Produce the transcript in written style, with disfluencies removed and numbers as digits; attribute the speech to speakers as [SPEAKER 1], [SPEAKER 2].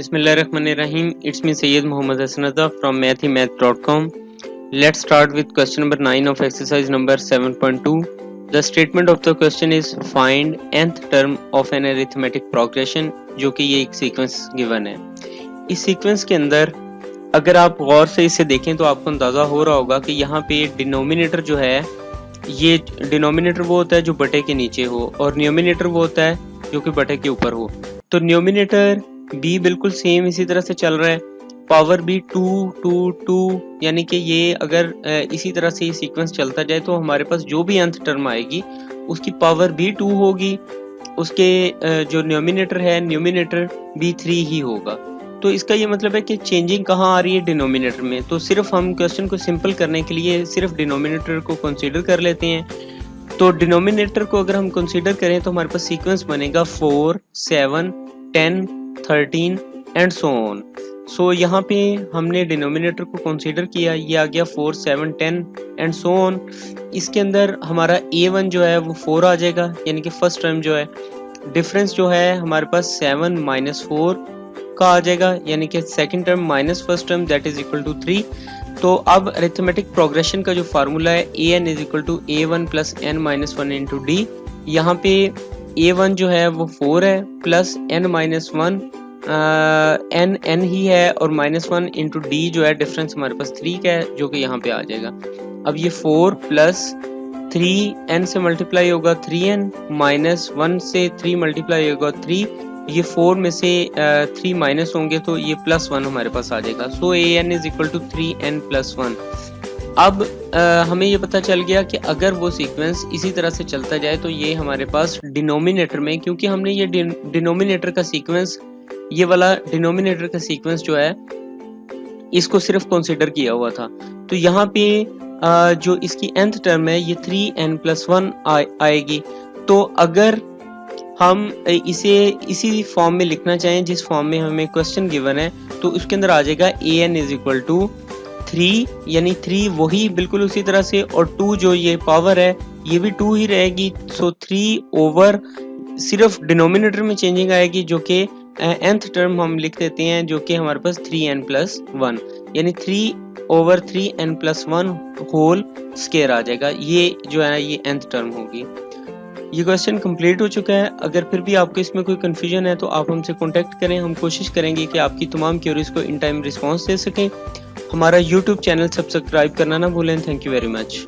[SPEAKER 1] Bismillahirrahmanirrahim. It's me Sayyid Muhammad Hassanada from mathymath.com. Let's start with question number 9 of exercise number 7.2. The statement of the question is find nth term of an arithmetic progression, जो कि ये एक sequence given है. इस sequence के अंदर अगर आप गौर से इसे देखें तो आपको अंदाज़ा हो रहा होगा कि यहाँ पे डिनोमिनेटर जो है, ये डिनोमिनेटर वो होता है जो बटे के नीचे हो और न्यूमिनेटर वो होता है जो कि बटे के ऊपर हो. तो न्यूमिनेटर बी बिल्कुल सेम इसी तरह से चल रहा है, पावर भी 2 2 2, यानी कि ये अगर इसी तरह से सीक्वेंस चलता जाए तो हमारे पास जो भी nth टर्म आएगी उसकी पावर भी 2 होगी, उसके जो न्यूमिनेटर है न्यूमिनेटर भी 3 ही होगा. तो इसका ये मतलब है कि चेंजिंग कहाँ आ रही है, डिनोमिनेटर में. तो सिर्फ हम क्वेश्चन को सिंपल करने के लिए सिर्फ डिनोमिनेटर को कंसीडर कर लेते हैं. तो डिनोमिनेटर को अगर हम कंसीडर करें तो हमारे पास सीक्वेंस बनेगा 4 7 10 13 एंड सो ऑन. सो यहाँ पे हमने डिनोमिनेटर को कंसीडर किया, ये आ गया 4 7 10 एंड सो ऑन. इसके अंदर हमारा a1 जो है वो 4 आ जाएगा, यानी कि फर्स्ट टर्म जो है. डिफरेंस जो है हमारे पास 7 -4 का आ जाएगा, यानी कि second term minus first term, that is equal to 3. तो अब अरिथमेटिक प्रोग्रेशन का जो फार्मूला है an is equal to a1 plus n minus 1 into d. यहाँ पे a1 जो है वो 4 है प्लस n माइनस 1 n ही है और माइनस 1 इंटू डी जो है डिफरेंस हमारे पास 3 का है जो कि यहाँ पे आ जाएगा. अब ये 4 प्लस 3 n से मल्टीप्लाई होगा 3n, माइनस 1 से 3 मल्टीप्लाई होगा 3, ये 4 में से 3 माइनस होंगे तो ये प्लस 1 हमारे पास आ जाएगा. So an is equal to 3n plus 1. अब हमें ये पता चल गया कि अगर वो सीक्वेंस इसी तरह से चलता जाए तो ये हमारे पास डिनोमिनेटर में, क्योंकि हमने ये डिनोमिनेटर का सीक्वेंस, ये वाला डिनोमिनेटर का सीक्वेंस जो है इसको सिर्फ कंसीडर किया हुआ था, तो यहाँ पे जो इसकी nth टर्म है ये 3n प्लस 1 आएगी. तो अगर हम इसे इसी फॉर्म में लिखना चाहें जिस फॉर्म में हमें क्वेश्चन गिवन है तो उसके अंदर आ जाएगा an इज इक्वल टू 3, यानी 3 वही बिल्कुल उसी तरह से, और 2 जो ये पावर है ये भी 2 ही रहेगी. सो 3 ओवर, सिर्फ डिनोमिनेटर में चेंजिंग आएगी जो कि nth टर्म हम लिख देते हैं जो कि हमारे पास 3n प्लस 1, यानी 3 over 3n plus 1 whole square आ जाएगा. ये जो है ये nth टर्म होगी. ये क्वेश्चन कंप्लीट हो चुका है. अगर फिर भी आपको इसमें कोई कन्फ्यूजन है तो आप हमसे कांटेक्ट करें, हम कोशिश करेंगे कि आपकी तमाम क्वेरीज को इन टाइम रिस्पांस दे सकें. हमारा यूट्यूब चैनल सब्सक्राइब करना ना भूलें. Thank you very much.